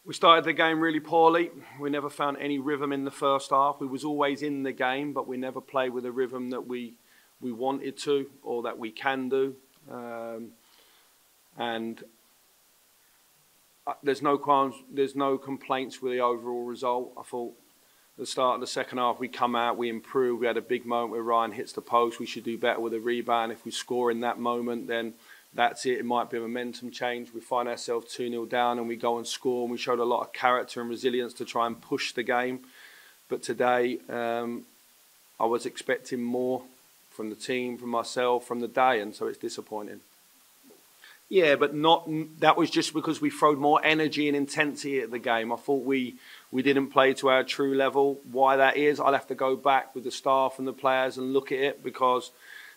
We started the game really poorly. We never found any rhythm in the first half. We was always in the game, but we never played with a rhythm that we wanted to or that we can do. And there's no complaints with the overall result. I thought at the start of the second half we come out, we improved. We had a big moment where Ryan hits the post. We should do better with a rebound. If we score in that moment, then that's it. It might be a momentum change. We find ourselves 2-0 down and we go and score, and we showed a lot of character and resilience to try and push the game. But today, I was expecting more from the team, from myself, from the day, and so it's disappointing. Yeah, but that was just because we throwed more energy and intensity at the game. I thought we didn't play to our true level. Why that is, I'll have to go back with the staff and the players and look at it, because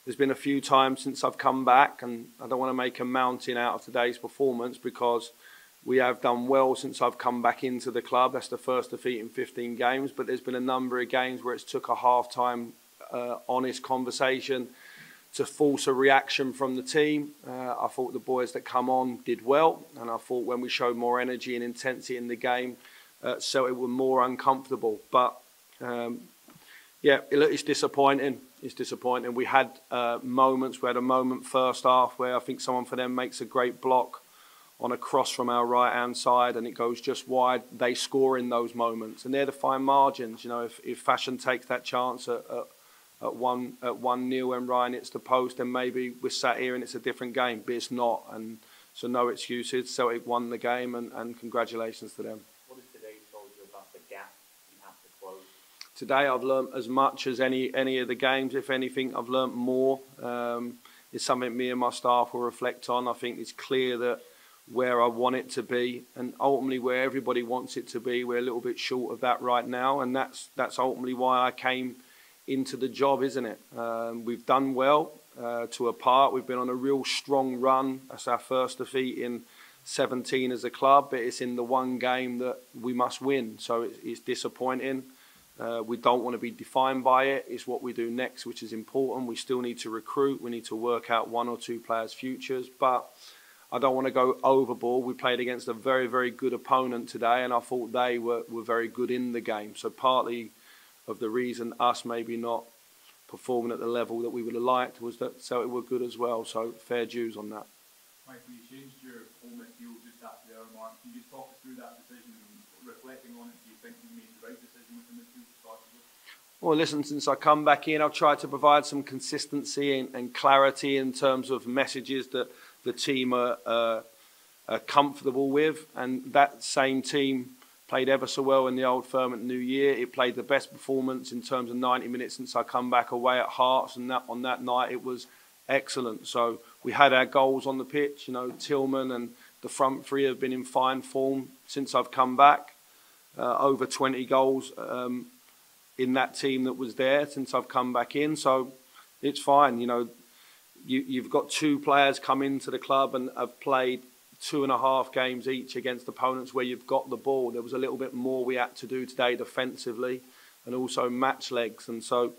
there's been a few times since I've come back, and I don't want to make a mountain out of today's performance, because we have done well since I've come back into the club. That's the first defeat in 15 games, but there's been a number of games where it's took a half-time honest conversation to force a reaction from the team. I thought the boys that come on did well, and I thought when we showed more energy and intensity in the game, so it were more uncomfortable. But yeah, it's disappointing. It's disappointing. We had moments. We had a moment first half where I think someone for them makes a great block on a cross from our right-hand side, and it goes just wide. They score in those moments, and they're the fine margins. You know, if Fashion takes that chance at 1-0 and Ryan hits the post, then maybe we're sat here and it's a different game. But it's not, and so no excuses. Celtic won the game, and congratulations to them. What has today told you about the gap you have to close? Today I've learnt as much as any of the games. If anything, I've learnt more. It's something me and my staff will reflect on. I think it's clear that where I want it to be, and ultimately where everybody wants it to be, we're a little bit short of that right now, and that's ultimately why I came into the job, isn't it? We've done well to a part. We've been on a real strong run. That's our first defeat in 17 as a club, but it's in the one game that we must win. So it's disappointing. We don't want to be defined by it. It's what we do next, which is important. We still need to recruit. We need to work out one or two players' futures, but I don't want to go overboard. We played against a very, very good opponent today, and I thought they were very good in the game. So partly of the reason us maybe not performing at the level that we would have liked was that Celtic were good as well. So fair dues on that. Michael, you changed your whole midfield just after the hour mark. Can you just talk us through that decision, and reflecting on it, do you think you made the right decision with the midfield to start with? Well, listen, since I come back in, I've tried to provide some consistency and clarity in terms of messages that the team are comfortable with, and that same team played ever so well in the Old Firm at New Year. It played the best performance in terms of 90 minutes since I come back away at Hearts, and on that night it was excellent. So we had our goals on the pitch. You know, Tillman and the front three have been in fine form since I've come back. Over 20 goals in that team that was there since I've come back in. So it's fine. You know, you've got two players come into the club and have played 2.5 games each against opponents where you've got the ball. There was a little bit more we had to do today defensively, and also match legs. And so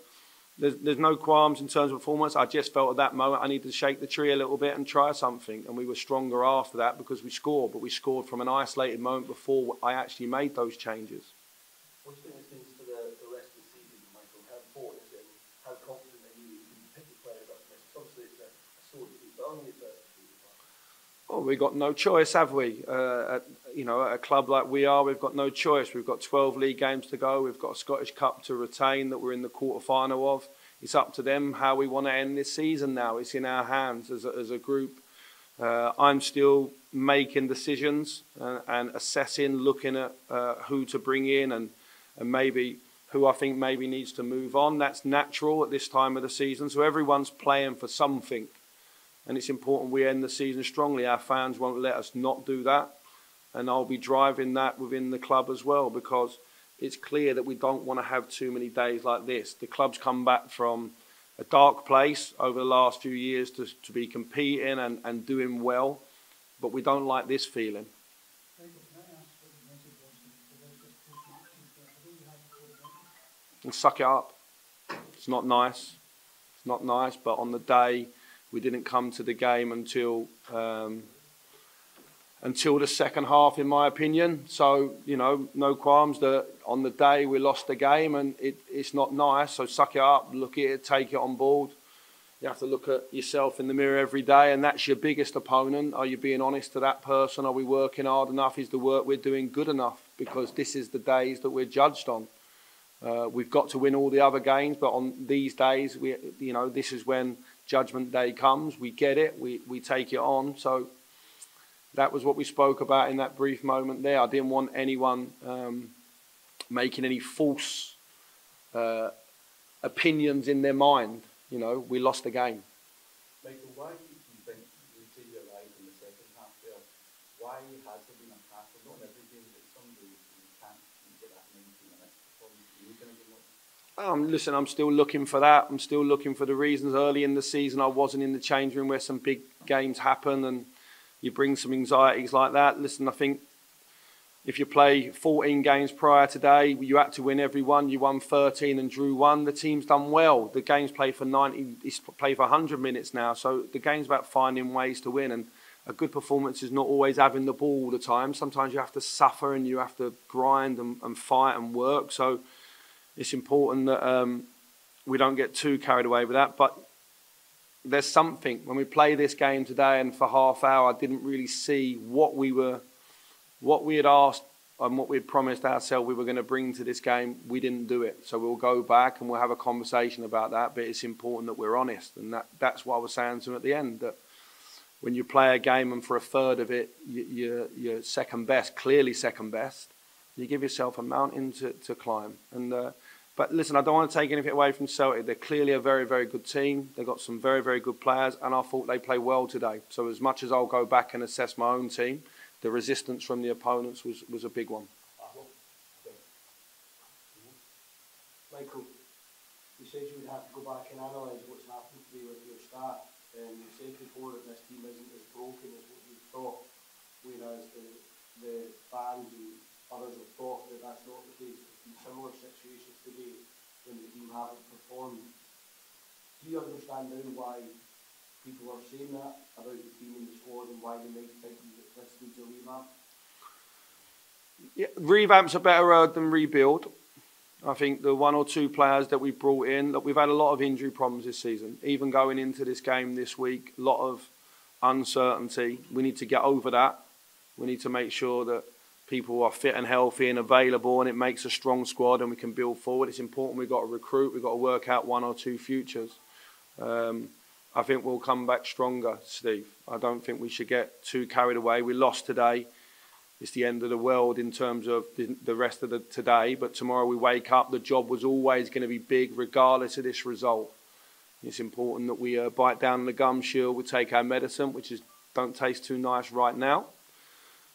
there's no qualms in terms of performance. I just felt at that moment I needed to shake the tree a little bit and try something. And we were stronger after that because we scored. But we scored from an isolated moment before I actually made those changes. What do you think this means for the rest of the season, Michael? How important is it? How confident are you can pick the players up? Obviously it's a sore defeat, but only a first defeat. Well, we've got no choice, have we? You know, at a club like we are, we've got no choice. We've got 12 league games to go. We've got a Scottish Cup to retain that we're in the quarter-final of. It's up to them how we want to end this season now. It's in our hands as a group. I'm still making decisions and assessing, looking at who to bring in and maybe who I think maybe needs to move on. That's natural at this time of the season. So everyone's playing for something. And it's important we end the season strongly. Our fans won't let us not do that. And I'll be driving that within the club as well, because it's clear that we don't want to have too many days like this. The club's come back from a dark place over the last few years to be competing and doing well. But we don't like this feeling. And suck it up. It's not nice. It's not nice, but on the day, we didn't come to the game until until the second half, in my opinion. So, you know, no qualms that on the day we lost the game and it's not nice. So suck it up, look at it, take it on board. You have to look at yourself in the mirror every day, and that's your biggest opponent. Are you being honest to that person? Are we working hard enough? Is the work we're doing good enough? Because this is the days that we're judged on. We've got to win all the other games, but on these days, this is when Judgment Day comes. We get it, we take it on. So that was what we spoke about in that brief moment there. I didn't want anyone making any false opinions in their mind. You know, we lost the game. Michael, why do you think you say you're right in the second half there? Why has there been a pattern? Not in every game, but some days you can't get that 90 minutes before you can again. Listen, I'm still looking for that. I'm still looking for the reasons. Early in the season, I wasn't in the change room where some big games happen and you bring some anxieties like that. Listen, I think if you play 14 games prior today, you had to win every one. You won 13 and drew 1. The team's done well. The game's played for 90, it's played for 100 minutes now. So the game's about finding ways to win. And a good performance is not always having the ball all the time. Sometimes you have to suffer and you have to grind and fight and work. So it's important that we don't get too carried away with that. But there's something. When we play this game today and for half hour, I didn't really see what we had asked and what we had promised ourselves we were going to bring to this game. We didn't do it. So we'll go back and we'll have a conversation about that. But it's important that we're honest. And that's what I was saying to him at the end, that when you play a game and for a third of it, you're second best, clearly second best, you give yourself a mountain to climb. But listen, I don't want to take anything away from Celtic. They're clearly a very, very good team. They've got some very, very good players. And I thought they played well today. So as much as I'll go back and assess my own team, the resistance from the opponents was a big one. Michael, you said you would have to go back and analyse what's happened today with your staff. You said before that this team isn't as broken as what you thought, whereas the fans and others have thought that that's not the case. There's been similar situations today when the team haven't performed. Do you understand now why people are saying that about the team and the squad and why they might think that this needs a revamp? Yeah, revamp's a better word than rebuild. I think the one or two players that we've brought in, look, we've had a lot of injury problems this season. Even going into this game this week, a lot of uncertainty. We need to get over that. We need to make sure that people are fit and healthy and available, and it makes a strong squad and we can build forward. It's important we've got to recruit, we've got to work out one or two futures. I think we'll come back stronger, Steve. I don't think we should get too carried away. We lost today. It's the end of the world in terms of the rest of the today. But tomorrow we wake up. The job was always going to be big regardless of this result. It's important that we bite down on the gum shield. We take our medicine, which is don't taste too nice right now.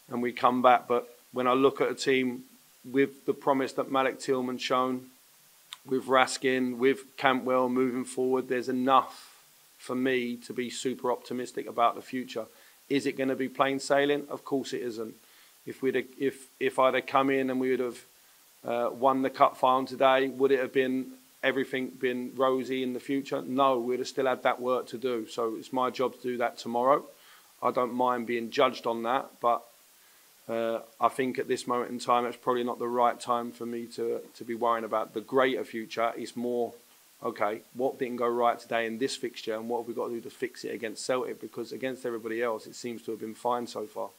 And we come back. But when I look at a team with the promise that Malik Tillman's shown, with Raskin, with Cantwell moving forward, there's enough for me to be super optimistic about the future. Is it going to be plain sailing? Of course it isn't. If I'd have come in and we would have won the cup final today, would it have been everything been rosy in the future? No, we'd have still had that work to do. So it's my job to do that tomorrow. I don't mind being judged on that, but I think at this moment in time, it's probably not the right time for me to be worrying about the greater future. It's more, okay, what didn't go right today in this fixture and what have we got to do to fix it against Celtic? Because against everybody else, it seems to have been fine so far.